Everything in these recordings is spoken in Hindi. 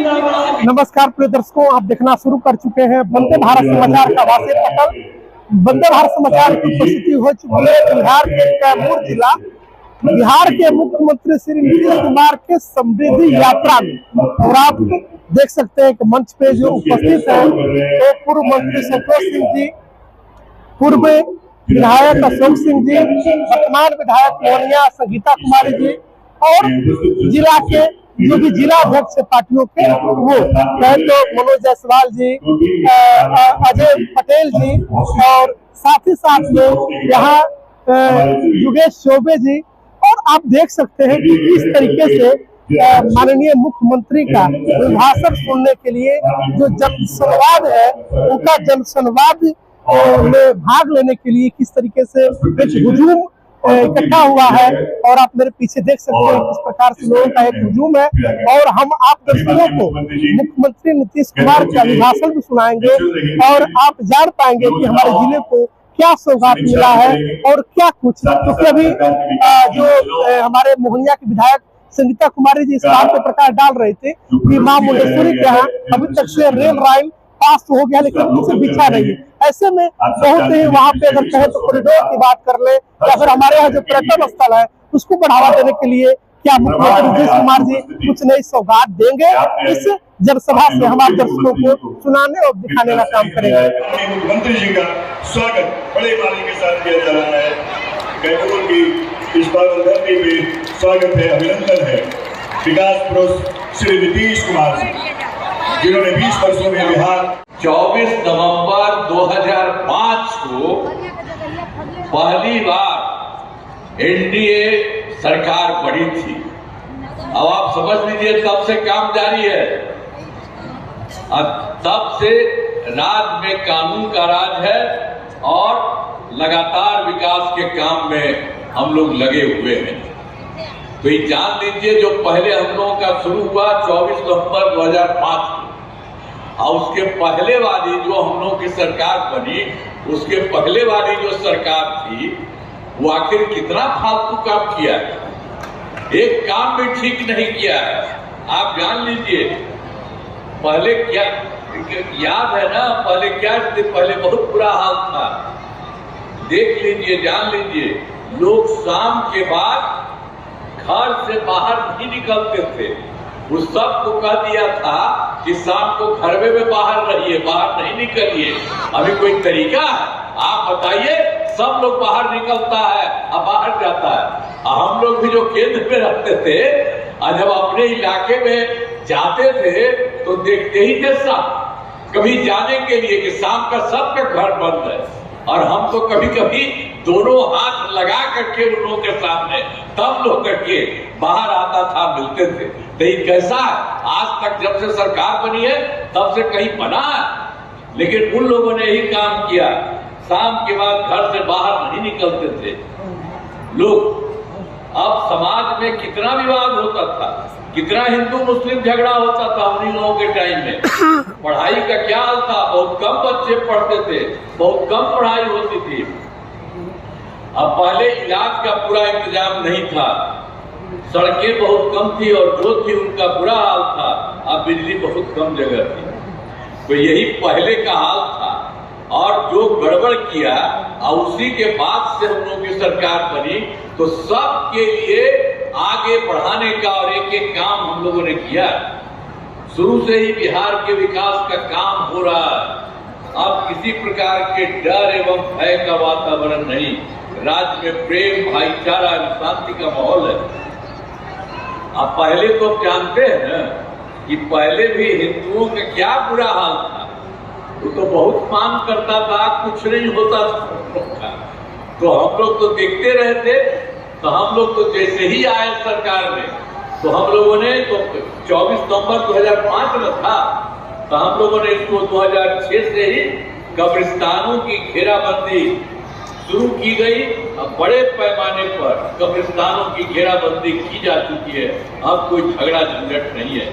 नमस्कार प्रिय दर्शकों, आप देखना शुरू कर चुके हैं वंदे भारत समाचार का वासे पटल। वंदे भारत समाचार की उपस्थिति हो चुकी है बिहार के कैमूर जिला। बिहार के मुख्यमंत्री श्री नीतीश कुमार के समृद्धि यात्रा में, और आप देख सकते हैं कि मंच पे जो उपस्थित है तो पूर्व मंत्री संतोष सिंह जी, पूर्व विधायक अशोक सिंह जी, वर्तमान विधायक मोहनिया संगीता कुमारी जी और जिला के जो भी जिला अध्यक्ष पार्टियों के वो कहे तो मनोज जायसवाल जी, अजय पटेल जी और साथ ही साथ में यहाँ योगेश चौबे जी। और आप देख सकते हैं कि किस तरीके से माननीय मुख्यमंत्री का भाषण सुनने के लिए जो जनसंवाद है उनका जनसंवाद में भाग लेने के लिए किस तरीके से एक हुजूम इकट्ठा हुआ है। और आप मेरे पीछे देख सकते हैं किस प्रकार से लोगों का एक हुजूम है। और हम आप दर्शकों को मुख्यमंत्री नीतीश कुमार के अभिभाषण भी सुनाएंगे और आप जान पाएंगे कि हमारे जिले को क्या सौगात मिला है और क्या कुछ। क्योंकि अभी जो हमारे मोहनिया के विधायक संगीता कुमारी जी इस बात पे प्रकाश डाल रहे थे कि मां मुंडेश्वरी के यहाँ अभी तक से रेल लाइन पास तो हो गया लेकिन उनसे बिछा रही है। ऐसे में बहुत ही वहाँ पे अगर कहे तो कॉरिडोर की बात कर ले या फिर हमारे यहाँ जो पर्यटन स्थल है उसको बढ़ावा देने के लिए क्या मुख्यमंत्री नीतीश कुमार जी कुछ नई सौगात देंगे। इस जनसभा से हम आप दर्शकों को सुनाने और दिखाने का काम करेंगे। मुख्यमंत्री जी का स्वागत बड़े माली के साथ किया जा रहा है। कैमूर की इस पावन धरती में स्वागत है, अभिनंदन है विकास पुरुष श्री नीतीश कुमार जी, जिन्होंने 20 वर्षों में बिहार 24 नवंबर 2005 को पहली बार एनडीए सरकार बनी थी। अब आप समझ लीजिए तब से काम जारी है। तब से राज्य में कानून का राज है और लगातार विकास के काम में हम लोग लगे हुए हैं। तो ये जान लीजिए जो पहले हम लोगों का शुरू हुआ 24 नवंबर 2005 को, और उसके पहले वाली जो हम लोगों की सरकार बनी उसके पहले वाली जो सरकार थी वो आखिर कितना फालतू काम किया है, एक काम भी ठीक नहीं किया है। आप जान लीजिए पहले क्या याद है ना, पहले क्या थे, पहले बहुत बुरा हाल था। देख लीजिए, जान लीजिए, लोग शाम के बाद घर से बाहर नहीं निकलते थे। उस सबको कह दिया था कि शाम को घर में बाहर रहिए, बाहर नहीं निकलिए। अभी कोई तरीका है? आप बताइए, सब लोग बाहर निकलता है और बाहर जाता है। हम लोग भी जो केंद्र में रहते थे और जब अपने इलाके में जाते थे तो देखते ही थे शाम कभी जाने के लिए कि शाम का सबका घर बंद है। और हम तो कभी कभी दोनों हाथ लगा करके उन लोगों के सामने तब लोग करके बाहर आता था, मिलते थे। लेकिन कैसा है, आज तक जब से सरकार बनी है तब से कहीं बना है, लेकिन उन लोगों ने ही काम किया। शाम के बाद घर से बाहर नहीं निकलते थे लोग। अब समाज में कितना विवाद होता था, कितना हिंदू मुस्लिम झगड़ा होता था उन्हीं लोगों के टाइम में। पढ़ाई का क्या हाल था, बहुत कम बच्चे पढ़ते थे, बहुत कम पढ़ाई होती थी। अब पहले इलाज का पूरा इंतजाम नहीं था, सड़कें बहुत कम थी और जो थी उनका बुरा हाल था। अब बिजली बहुत कम जगह थी। तो यही पहले का हाल था। और जो गड़बड़ किया और उसी के बाद से हम लोगों की सरकार बनी तो सबके लिए आगे बढ़ाने का और एक एक काम हम लोगों ने किया। शुरू से ही बिहार के विकास का काम हो रहा है। अब किसी प्रकार के डर एवं भय का वातावरण नहीं, राज्य में प्रेम, भाईचारा, शांति का माहौल है। अब पहले तो आप जानते हैं कि पहले भी हिंदुओं का क्या बुरा हाल था। वो तो बहुत मांग करता था, कुछ नहीं होता था। तो हम लोग तो देखते रहते। तो हम लोग तो जैसे ही आए सरकार में तो हम लोगों ने तो 24 नवंबर 2005 में था, तो हम लोगों ने इसको 2006 से ही कब्रिस्तानों की घेराबंदी शुरू की गई। अब बड़े पैमाने पर कब्रिस्तानों की घेराबंदी की जा चुकी है। अब कोई झगड़ा झंझट नहीं है।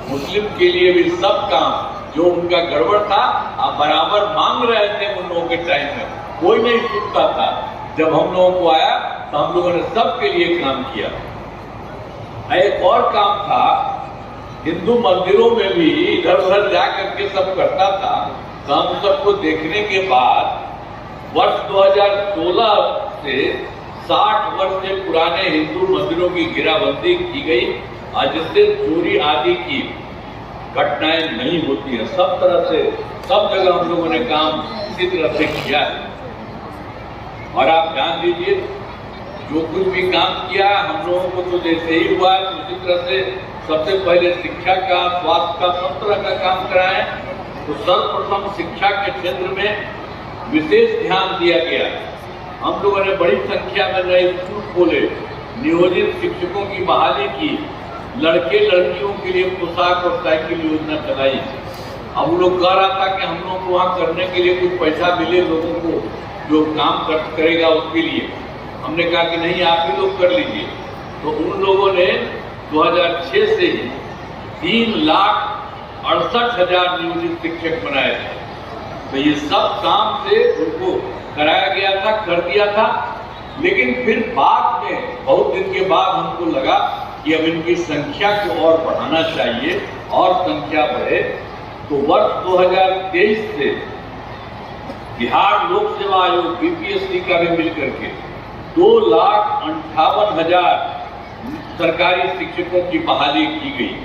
मुस्लिम के लिए भी सब काम जो उनका गड़बड़ था आप बराबर मांग रहे थे उन लोगों के टाइम में, कोई नहीं सुनता था। जब हम लोगों को आया तो हम लोगों ने सबके लिए काम किया। एक और काम था हिंदू मंदिरों में भी इधर उधर जा करके सब करता था। तो हम सबको देखने के बाद वर्ष 2016 से 60 वर्ष से पुराने हिंदू मंदिरों की घेराबंदी की गई, जिससे चोरी आदि की घटनाएं नहीं होती है। सब तरह से सब जगह हम लोगों ने काम इसी तरह से किया है। और आप ध्यान दीजिए, जो कुछ भी काम किया हम लोगों को तो जैसे ही हुआ उसी तरह से सबसे पहले शिक्षा का, स्वास्थ्य का, सब तरह का काम कराए। तो सर्वप्रथम शिक्षा के क्षेत्र में विशेष ध्यान दिया गया। हम लोगों ने बड़ी संख्या में नए स्कूल खोले, नियोजित शिक्षकों की बहाली की, लड़के लड़कियों के लिए पोशाक और साइकिल योजना चलाई। अब वो लोग कह रहा था कि हम लोग को वहाँ करने के लिए कुछ पैसा मिले लोगों को जो काम करेगा उसके लिए। हमने कहा कि नहीं, आप ही लोग कर लीजिए। तो उन लोगों ने 2006 से ही 3,68,000 नियोजित शिक्षक बनाए थे। तो ये सब काम से उनको कराया गया था, कर दिया था। लेकिन फिर बाद में बहुत दिन के बाद हमको लगा कि अब इनकी संख्या को और बढ़ाना चाहिए और संख्या बढ़े। तो वर्ष 2023 से बिहार लोक सेवा आयोग बीपीएससी का भी मिलकर के 2,58,000 सरकारी शिक्षकों की बहाली की गई।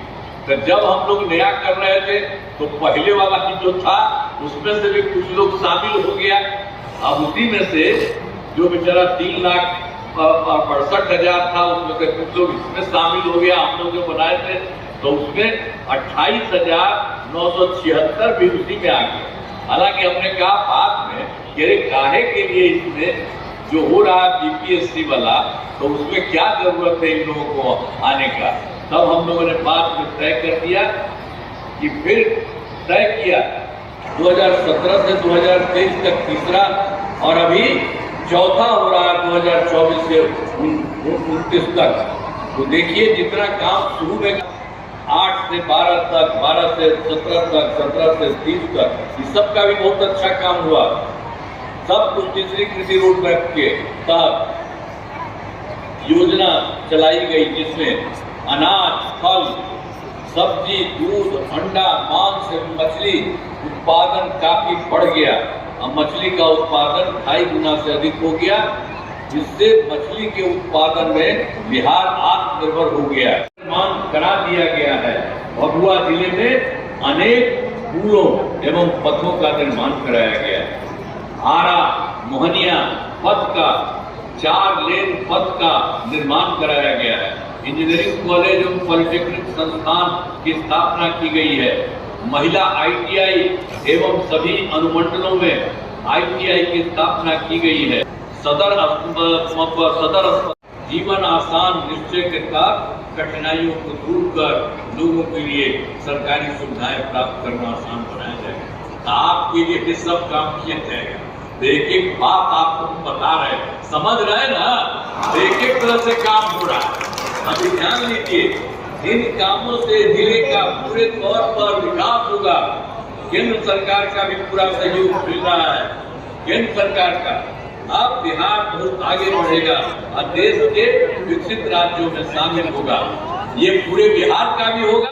तो जब हम लोग नया कर रहे थे तो पहले वाला ही जो था उसमें से भी कुछ लोग शामिल हो गया। अब उसी में से जो बेचारा 3,68,000 था उसमें से कुछ लोग इसमें शामिल हो गया। हम लोग जो बनाए थे तो उसमें 28,976 भी उसी में आ गए। हालांकि हमने कहा बाद में कि काहे के लिए इसमें जो हो रहा है बीपीएससी वाला, तो उसमें क्या जरूरत है इन लोगों को आने का। तब हम लोगों ने बाद में तय कर दिया कि फिर तय किया 2017 से 2023 तक तीसरा और अभी चौथा हो रहा है 2024 से 29 तक। तो देखिए जितना काम शुरू में 8 से 12 तक, 12 से 17 तक, 17 से 30 तक, इस सब का भी बहुत अच्छा काम हुआ। सब कुछ तीसरी कृषि रोड मैप के तहत योजना चलाई गई, जिसमें अनाज, फल, सब्जी, दूध, अंडा, मांस, मछली उत्पादन काफी बढ़ गया। अब मछली का उत्पादन 2.5 गुना से अधिक हो गया, जिससे मछली के उत्पादन में बिहार आत्मनिर्भर हो गया। निर्माण करा दिया गया है। भभुआ जिले में अनेक पुलों एवं पथों का निर्माण कराया गया है। आरा, मोहनिया पथ का 4 लेन पथ का निर्माण कराया गया है। इंजीनियरिंग कॉलेज एवं पॉलिटेक्निक संस्थान की स्थापना की गई है। महिला आईटीआई एवं सभी अनुमंडलों में आईटीआई की स्थापना की गई है। सदर अस्पताल जीवन आसान निश्चय के साथ कठिनाइयों को दूर कर लोगों के लिए सरकारी सुविधाएं प्राप्त करना आसान बनाया जाएगा। तो आपके लिए ये सब काम किया जाएगा। तो एक एक बात आपको बता रहे, समझ रहे ना, एक एक तरह से काम हो रहा है। अभी ध्यान दीजिए, इन कामों से जिले का पूरे तौर पर विकास होगा। केंद्र सरकार का भी पूरा सहयोग मिल रहा है। केंद्र सरकार का अब बिहार बहुत आगे बढ़ेगा और देश के विकसित राज्यों में शामिल होगा। ये पूरे बिहार का भी होगा।